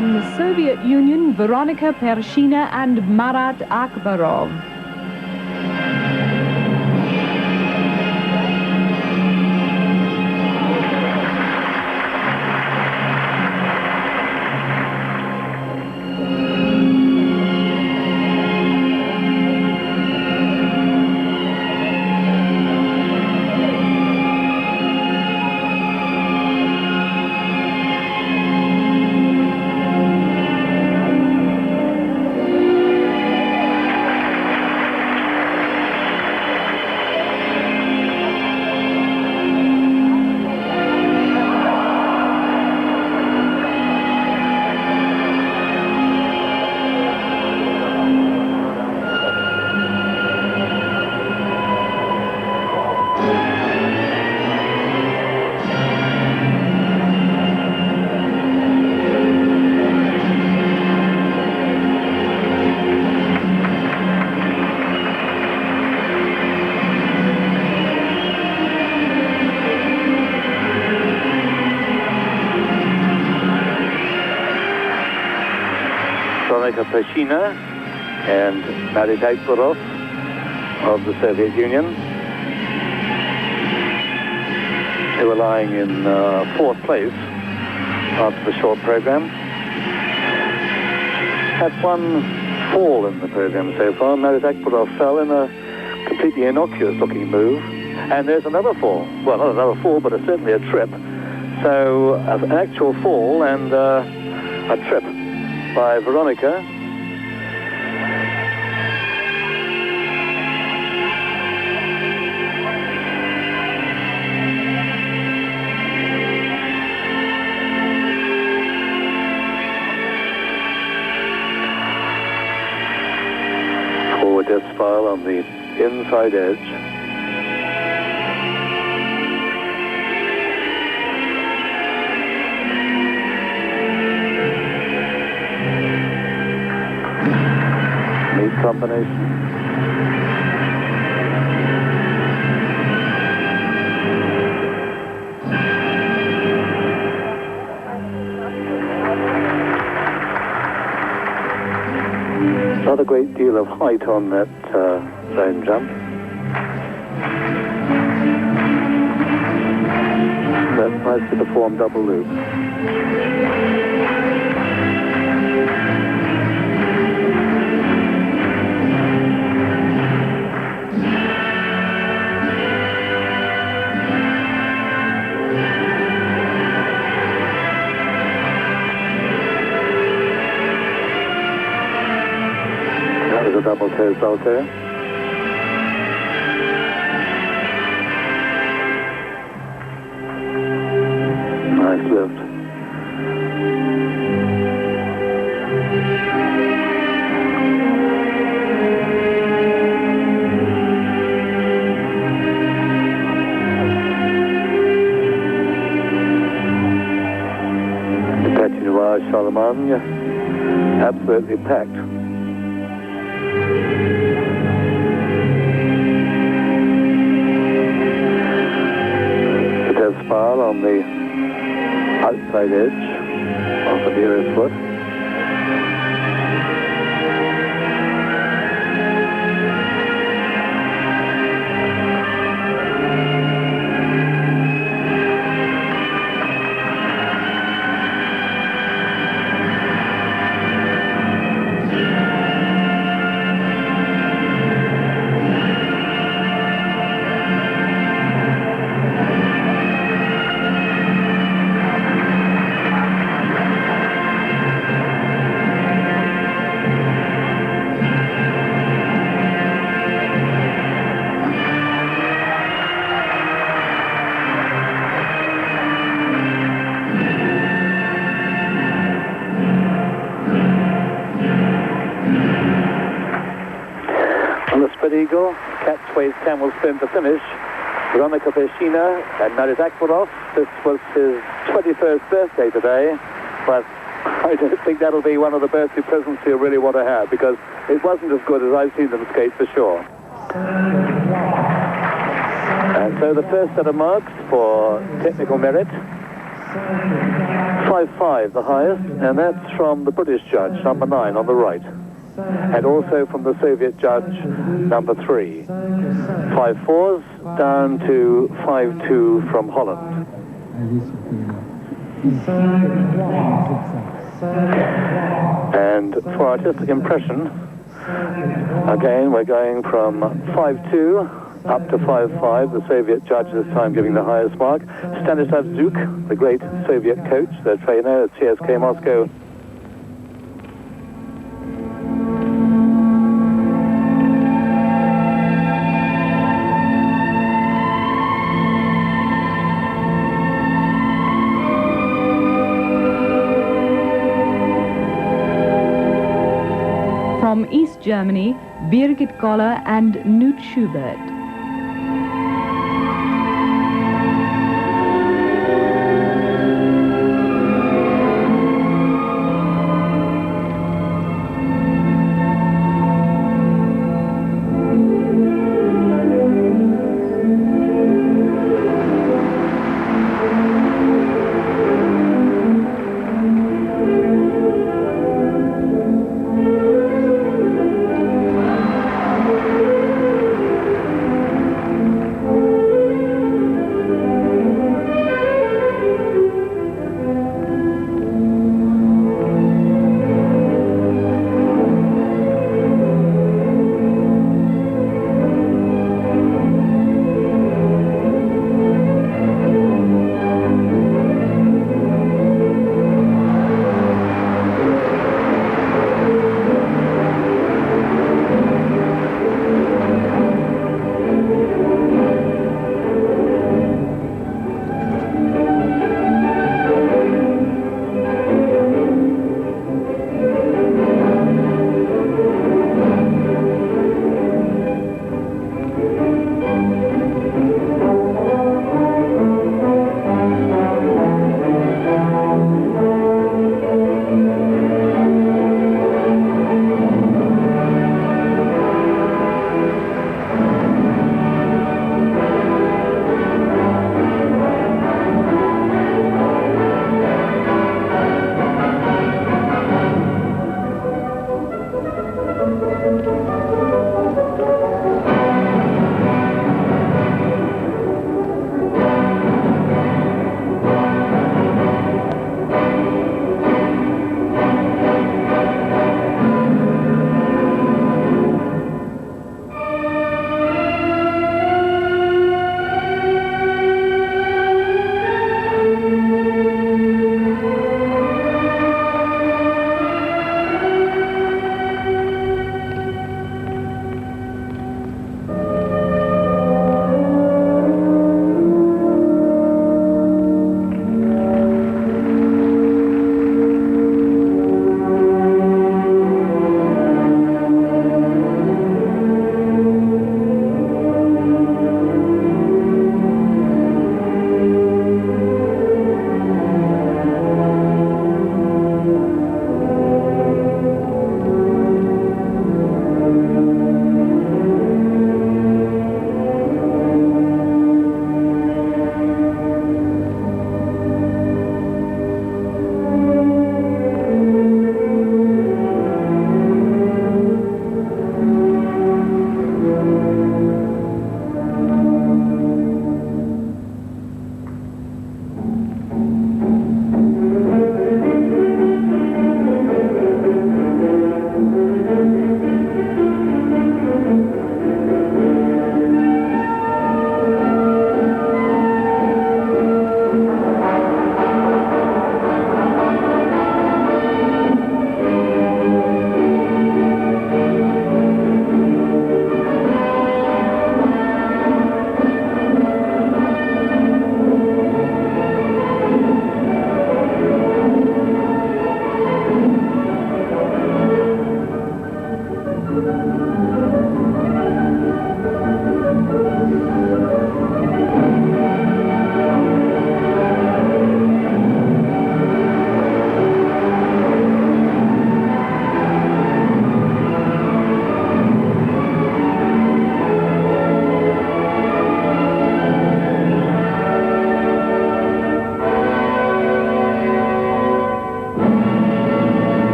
from the Soviet Union, Veronika, Pershina and Marat Akbarov. Pershina and Akbarov of the Soviet Union. They were lying in fourth place after the short program. Had one fall in the program so far. Akbarov fell in a completely innocuous looking move. And there's another fall. Well, not another fall, but certainly a trip. So an actual fall and a trip by Veronika. Forward death spiral on the inside edge. Combination. Not a great deal of height on that zone jump. That's nicely performed double loop. A double toe salto. Nice lift. The Patinoire Charlemagne, absolutely packed. Spiral on the outside edge of the nearest foot. Eagle, catch-weight camel sprint to finish. Veronika Pershina and Akbarov. This was his 21st birthday today, but I don't think that'll be one of the birthday presents he'll really want to have, because it wasn't as good as I've seen them skate for sure. And so the first set of marks for technical merit. 5-5, the highest, and that's from the British judge, number 9 on the right. And also from the Soviet judge, number 3. 5-4s down to 5-2 from Holland. And for artistic impression, again, we're going from 5-2 up to 5-5, the Soviet judge this time giving the highest mark. Stanislav, the great Soviet coach, their trainer at CSK Moscow. From East Germany, Birgit and Knut Schubert.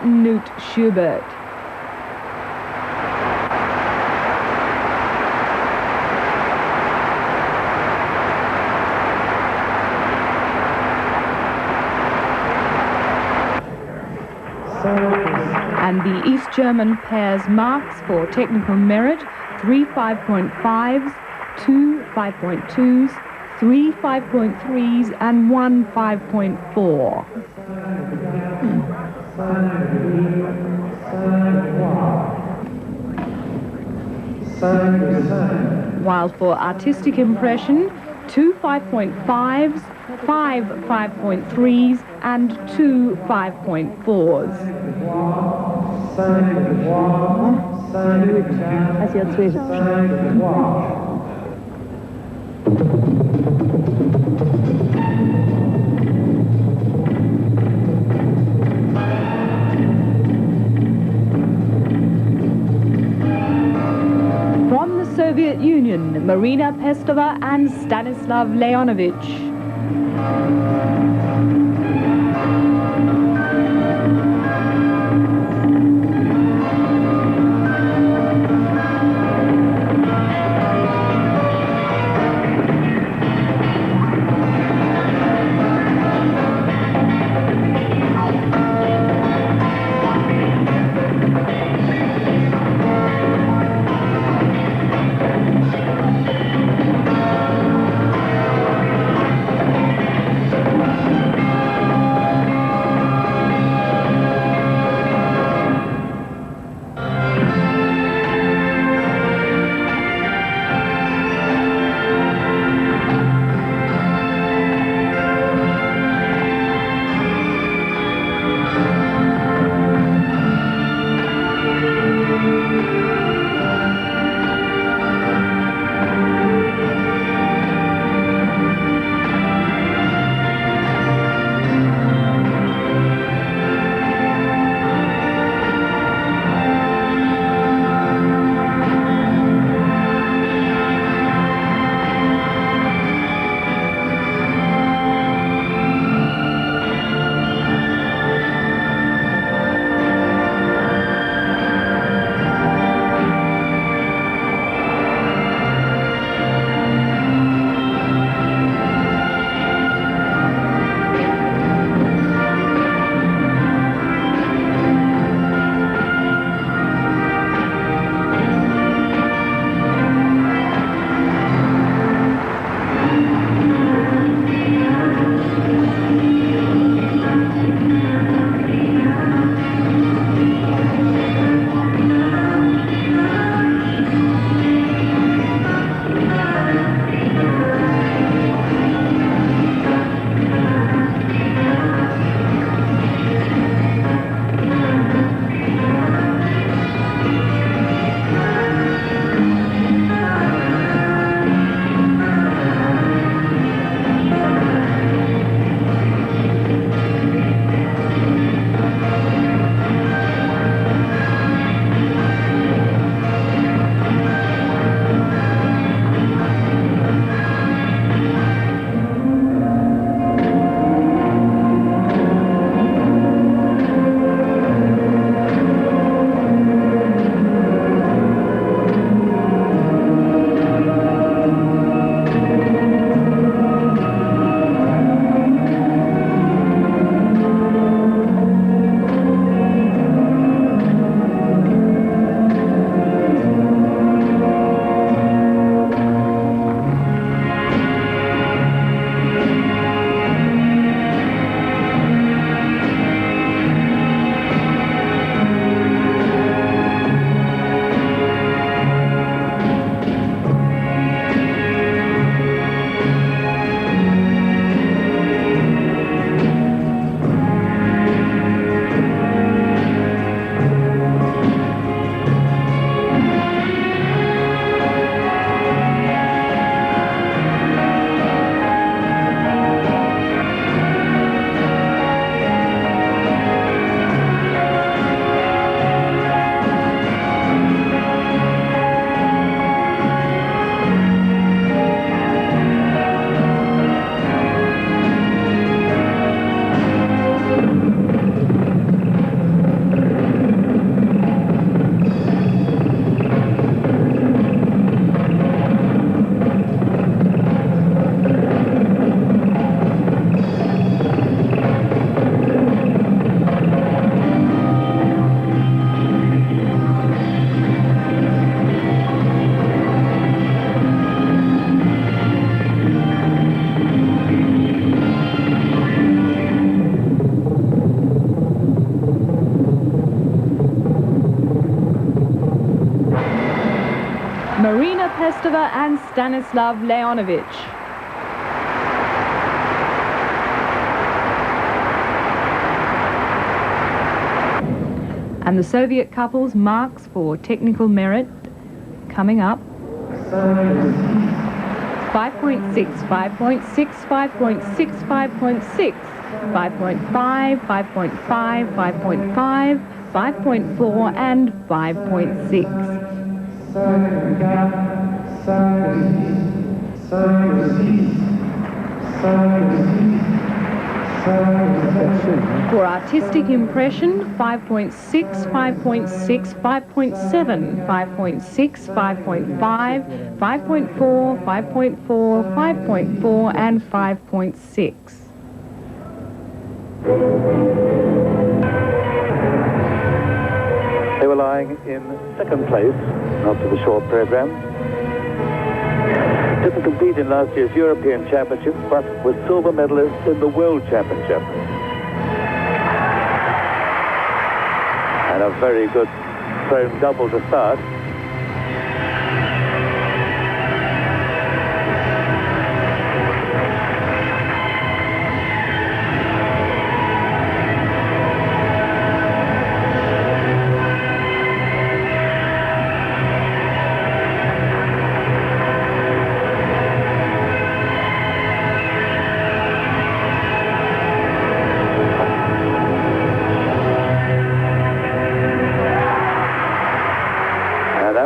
Knut Schubert. And the East German pairs marks for technical merit: 3 5.5s, 2 5.2s, 3 5.3s, and 1 5.4. While for artistic impression, 2 5.5s, 5 5.3s, and 2 5.4s. From the Soviet Union, Marina, Pestova and Stanislav Leonovich. Marina, Pestova and Stanislav Leonovich. And the Soviet couples marks for technical merit coming up. 5.6, 5.6, 5.6, 5.6, 5.5, 5.5, 5.5, 5.4 and 5.6. For artistic impression, 5.6, 5.6, 5.7, 5.6, 5.5, 5.4, 5.4, 5.4 and 5.6. They were lying in second place after the short program. Didn't compete in last year's European Championship, but was silver medalist in the World Championship. And a very good thrown double to start.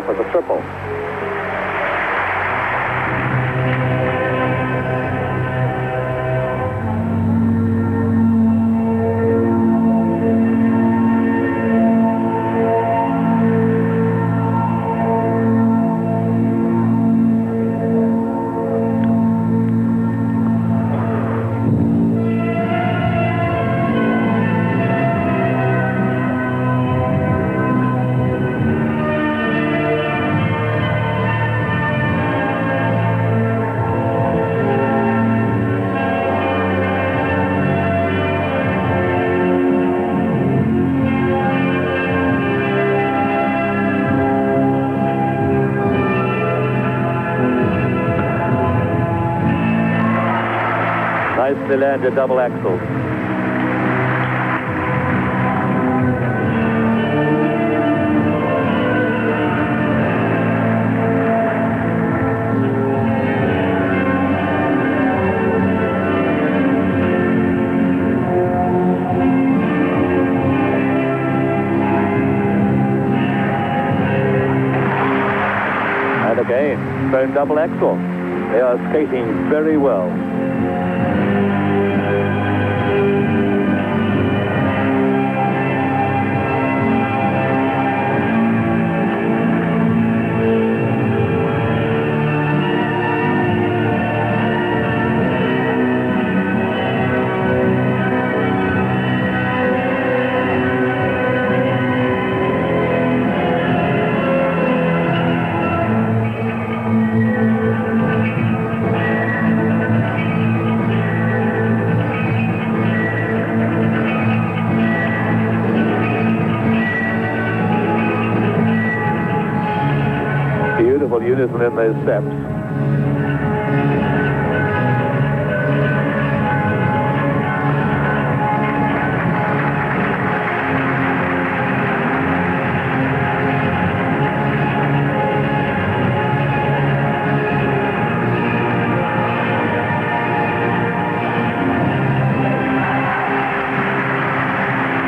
Was a triple. Nicely landed double axel. And again, thrown double axel. They are skating very well. Unison in those steps.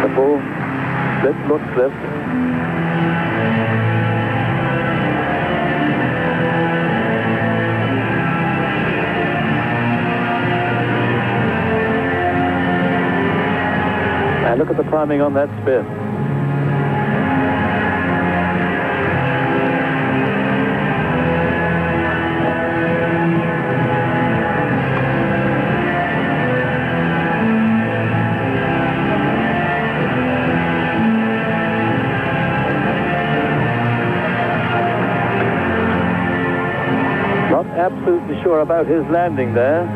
The full slip. Look at the timing on that spin. Not absolutely sure about his landing there.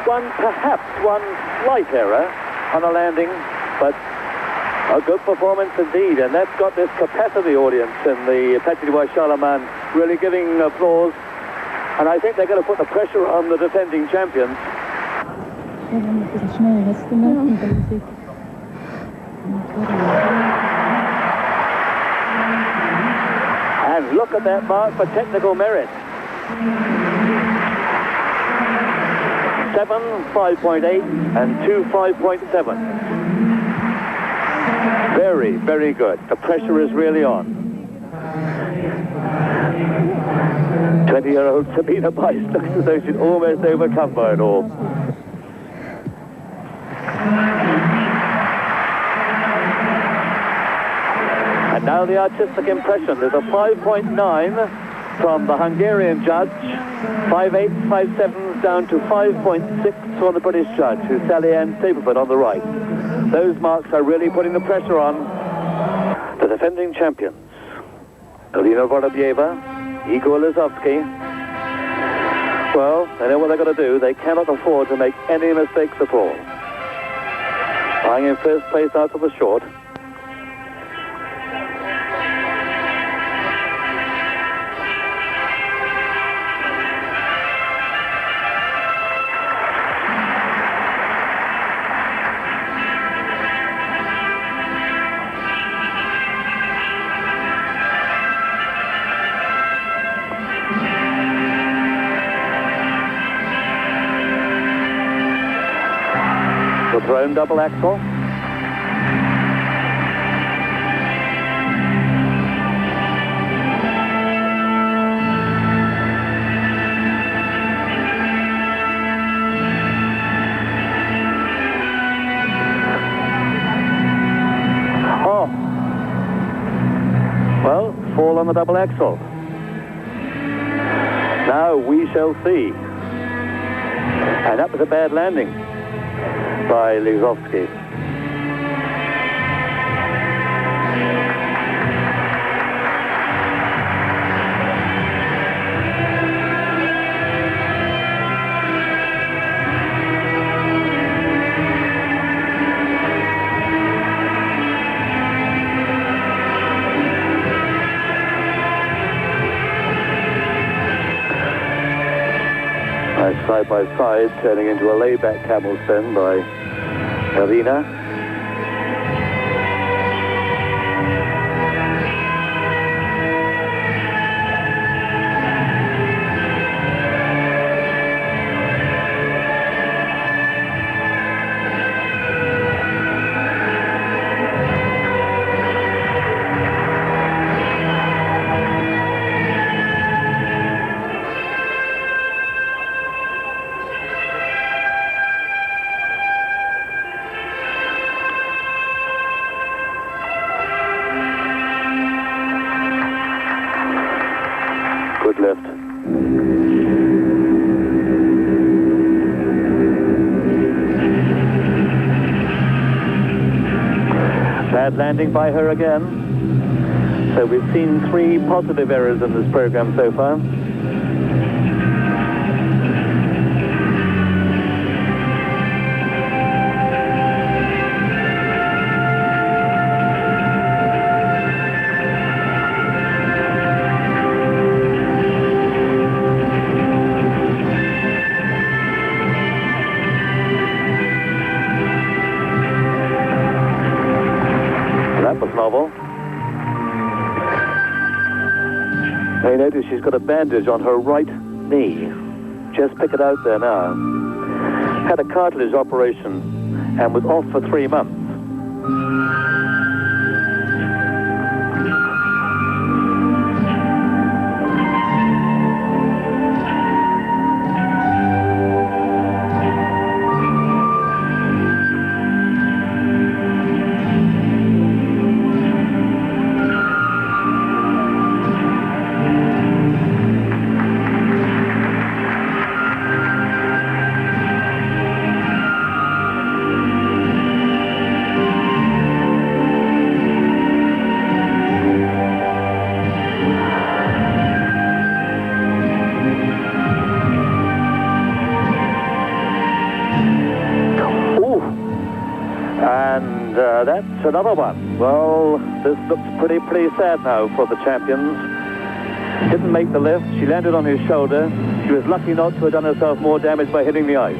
perhaps one slight error on a landing, but a good performance indeed, and that's got this capacity audience in the Patinoire Charlemagne really giving applause, and I think they're going to put the pressure on the defending champions. And look at that mark for technical merit. 7, 5.8 and 2, 5.7. Very, very good. The pressure is really on. 20-year-old Sabine Baess looks as though she's almost overcome by it all. And now the artistic impression. There's a 5.9 from the Hungarian judge, 5.8, 5.7 down to 5.6 from the British judge, who's Baess-Thierbach on the right. Those marks are really putting the pressure on the defending champions. Vorobieva, Igor Lisovsky. Well, they know what they're going to do. They cannot afford to make any mistakes at all. Lying in first place out of the short. The thrown double axel. Oh. Well, fall on the double axel. Now we shall see. And that was a bad landing by Lisovsky. Nice side by side, turning into a layback camel spin by Irina. Good lift. Bad landing by her again. So we've seen 3 positive errors in this program so far. Novel. Now you notice she's got a bandage on her right knee. Just pick it out there now. Had a cartilage operation and was off for 3 months. another one. Well, this looks pretty sad now for the champions. Didn't make the lift. She landed on his shoulder. She was lucky not to have done herself more damage by hitting the ice.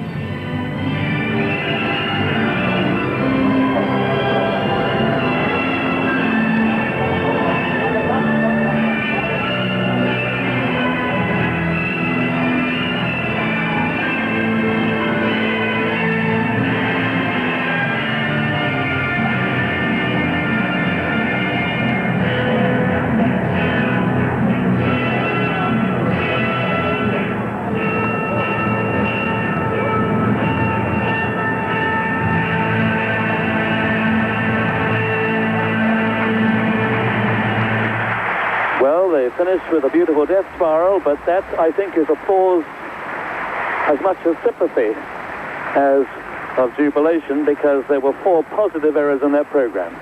Finished with a beautiful death spiral, but that, I think, is applause as much as sympathy as of jubilation, because there were 4 positive errors in that program.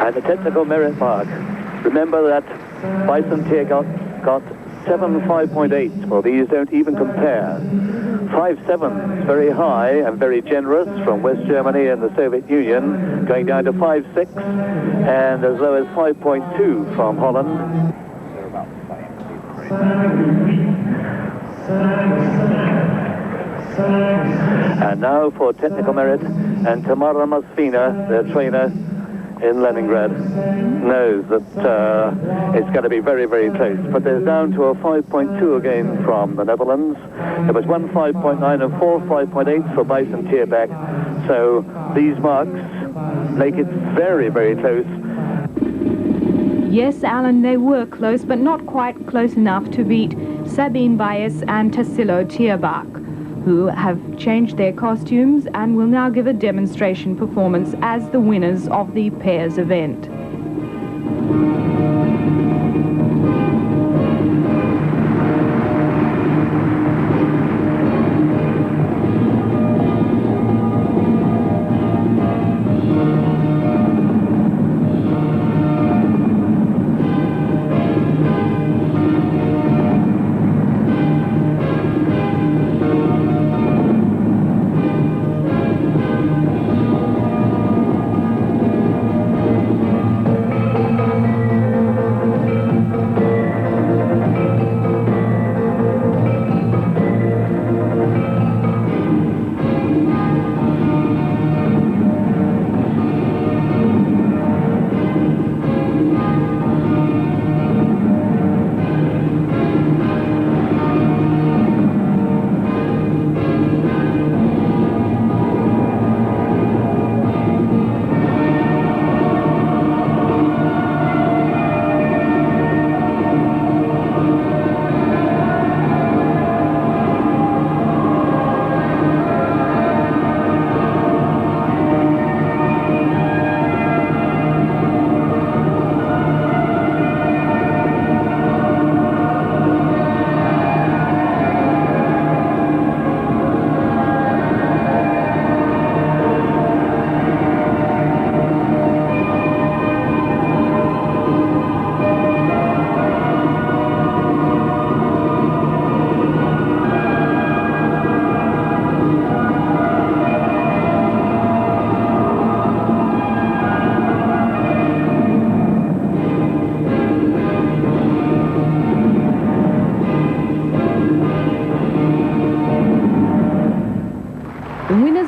And the technical merit mark. Remember that Baess and Thierbach got 7.5.8. Well, these don't even compare. 5.7 is very high and very generous from West Germany and the Soviet Union, going down to 5.6, and as low as 5.2 from Holland. And now for technical merit, and Tamara Masvina, their trainer in Leningrad, knows that it's going to be very, very close. But they're down to a 5.2 again from the Netherlands. There was 1 5.9 and 4 5.8 for Baess and Thierbach. So these marks make it very, very close. Yes, Alan, they were close, but not quite close enough to beat Sabine Baess and Tassilo Thierbach, who have changed their costumes and will now give a demonstration performance as the winners of the pairs event.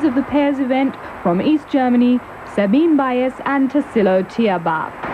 Of the pairs event from East Germany, Sabine Baess and Tassilo Thierbach.